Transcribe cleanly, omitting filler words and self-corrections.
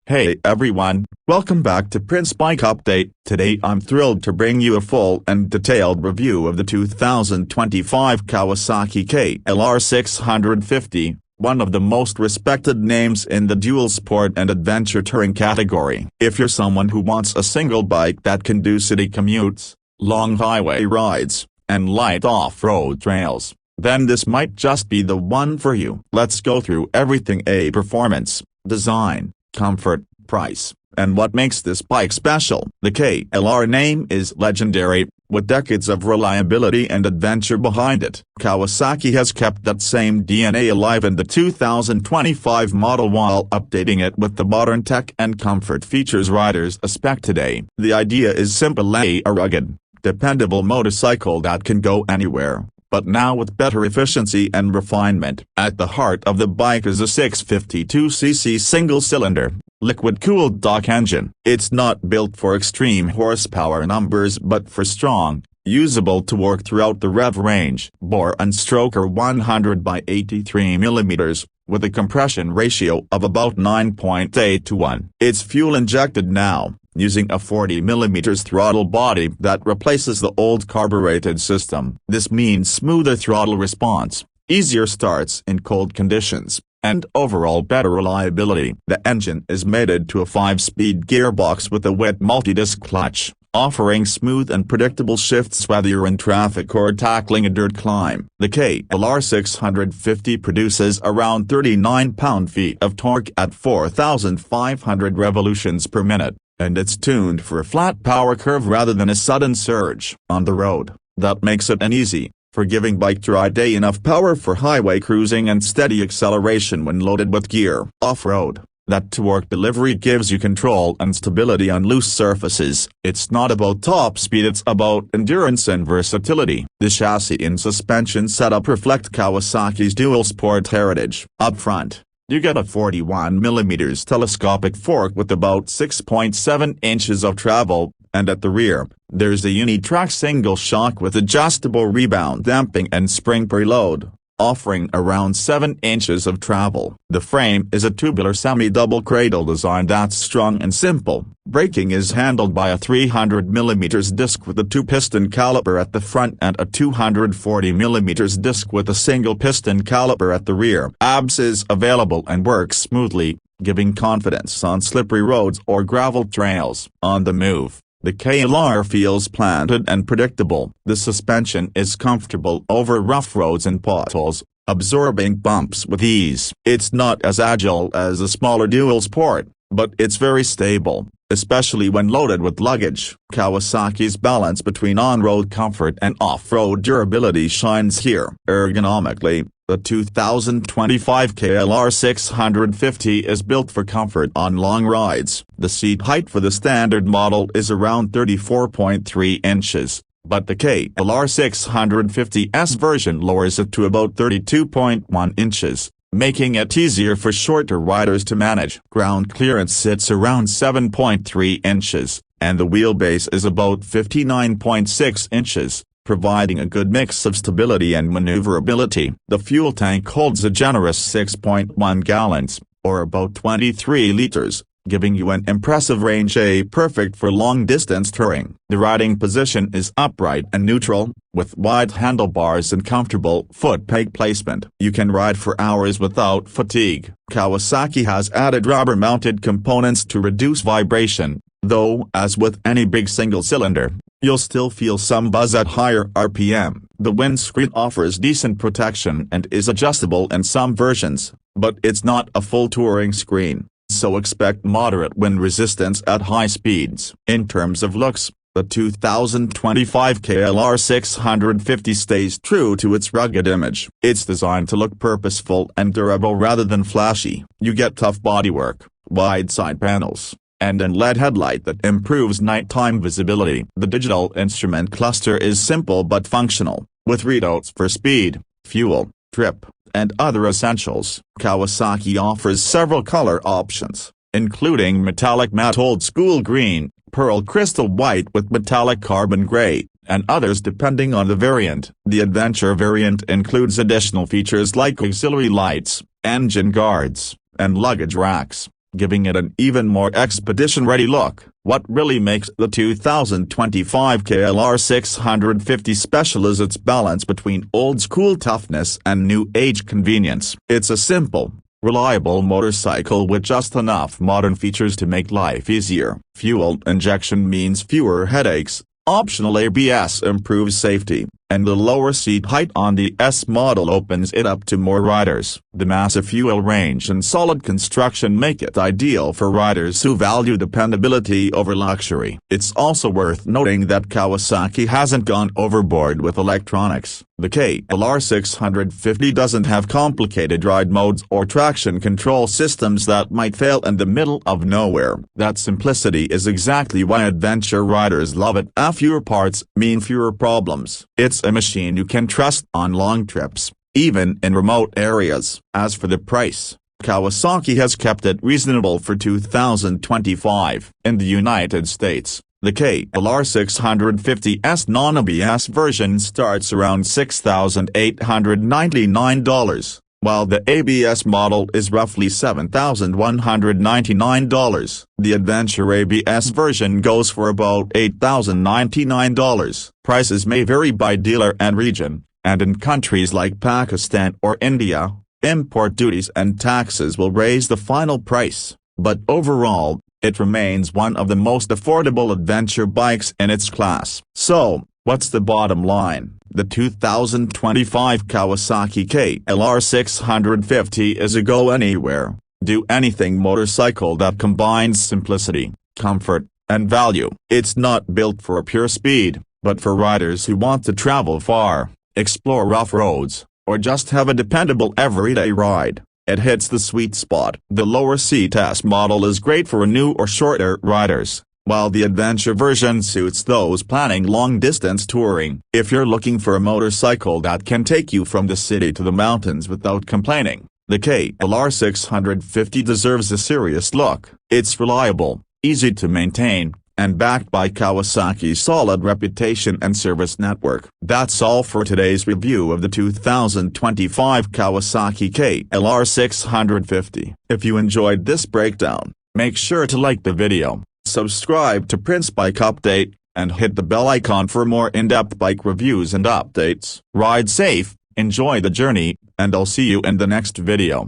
Hey everyone, welcome back to Prince Bike Update. Today I'm thrilled to bring you a full and detailed review of the 2025 Kawasaki KLR 650, one of the most respected names in the dual sport and adventure touring category. If you're someone who wants a single bike that can do city commutes, long highway rides, and light off-road trails, then this might just be the one for you. Let's go through everything: performance, design, comfort, price, and what makes this bike special. The KLR name is legendary, with decades of reliability and adventure behind it. Kawasaki has kept that same DNA alive in the 2025 model while updating it with the modern tech and comfort features riders expect today. The idea is simple: a rugged, dependable motorcycle that can go anywhere, but now with better efficiency and refinement. At the heart of the bike is a 652cc single-cylinder, liquid-cooled stock engine. It's not built for extreme horsepower numbers but for strong, usable torque throughout the rev range. Bore and stroke are 100 by 83 mm, with a compression ratio of about 9.8 to 1. It's fuel-injected now, using a 40 mm throttle body that replaces the old carbureted system. This means smoother throttle response, easier starts in cold conditions, and overall better reliability. The engine is mated to a 5-speed gearbox with a wet multi-disc clutch, offering smooth and predictable shifts whether you're in traffic or tackling a dirt climb. The KLR 650 produces around 39 pound-feet of torque at 4,500 revolutions per minute, and it's tuned for a flat power curve rather than a sudden surge. On the road, that makes it an easy, forgiving bike to ride. Enough power for highway cruising and steady acceleration when loaded with gear. Off-road, that torque delivery gives you control and stability on loose surfaces. It's not about top speed, it's about endurance and versatility. The chassis and suspension setup reflect Kawasaki's dual sport heritage. Up front, you get a 41 mm telescopic fork with about 6.7 inches of travel, and at the rear, there's a Unitrack single shock with adjustable rebound damping and spring preload, offering around 7 inches of travel. The frame is a tubular semi-double cradle design that's strong and simple. Braking is handled by a 300 mm disc with a 2-piston caliper at the front and a 240 mm disc with a single piston caliper at the rear. ABS is available and works smoothly, giving confidence on slippery roads or gravel trails. On the move, the KLR feels planted and predictable. The suspension is comfortable over rough roads and potholes, absorbing bumps with ease. It's not as agile as a smaller dual sport, but it's very stable, especially when loaded with luggage. Kawasaki's balance between on-road comfort and off-road durability shines here. Ergonomically, the 2025 KLR 650 is built for comfort on long rides. The seat height for the standard model is around 34.3 inches, but the KLR 650S version lowers it to about 32.1 inches, making it easier for shorter riders to manage. Ground clearance sits around 7.3 inches, and the wheelbase is about 59.6 inches, providing a good mix of stability and maneuverability. The fuel tank holds a generous 6.1 gallons, or about 23 liters, giving you an impressive range, perfect for long-distance touring. The riding position is upright and neutral, with wide handlebars and comfortable foot peg placement. You can ride for hours without fatigue. Kawasaki has added rubber-mounted components to reduce vibration, though as with any big single-cylinder, you'll still feel some buzz at higher RPM. The windscreen offers decent protection and is adjustable in some versions, but it's not a full touring screen, so expect moderate wind resistance at high speeds. In terms of looks, the 2025 KLR 650 stays true to its rugged image. It's designed to look purposeful and durable rather than flashy. You get tough bodywork, wide side panels, and an LED headlight that improves nighttime visibility. The digital instrument cluster is simple but functional, with readouts for speed, fuel, trip, and other essentials. Kawasaki offers several color options, including metallic matte old school green, pearl crystal white with metallic carbon gray, and others depending on the variant. The adventure variant includes additional features like auxiliary lights, engine guards, and luggage racks. giving it an even more expedition-ready look. What really makes the 2025 KLR 650 special is its balance between old-school toughness and new-age convenience. It's a simple, reliable motorcycle with just enough modern features to make life easier. Fuel injection means fewer headaches, optional ABS improves safety, and the lower seat height on the S model opens it up to more riders. The massive fuel range and solid construction make it ideal for riders who value dependability over luxury. It's also worth noting that Kawasaki hasn't gone overboard with electronics. The KLR 650 doesn't have complicated ride modes or traction control systems that might fail in the middle of nowhere. That simplicity is exactly why adventure riders love it. Fewer parts mean fewer problems. It's a machine you can trust on long trips, even in remote areas. As for the price, Kawasaki has kept it reasonable for 2025. In the United States, the KLR 650S non-ABS version starts around $6,899, while the ABS model is roughly $7,199. The Adventure ABS version goes for about $8,099. Prices may vary by dealer and region, and in countries like Pakistan or India, import duties and taxes will raise the final price, but overall, it remains one of the most affordable adventure bikes in its class. So, what's the bottom line? The 2025 Kawasaki KLR 650 is a go-anywhere, do-anything motorcycle that combines simplicity, comfort, and value. It's not built for pure speed, but for riders who want to travel far, explore rough roads, or just have a dependable everyday ride. It hits the sweet spot. The lower seat S model is great for new or shorter riders, while the adventure version suits those planning long-distance touring. If you're looking for a motorcycle that can take you from the city to the mountains without complaining, the KLR 650 deserves a serious look. It's reliable, easy to maintain, and backed by Kawasaki's solid reputation and service network. That's all for today's review of the 2025 Kawasaki KLR 650. If you enjoyed this breakdown, make sure to like the video, subscribe to Prince Bike Update, and hit the bell icon for more in-depth bike reviews and updates. Ride safe, enjoy the journey, and I'll see you in the next video.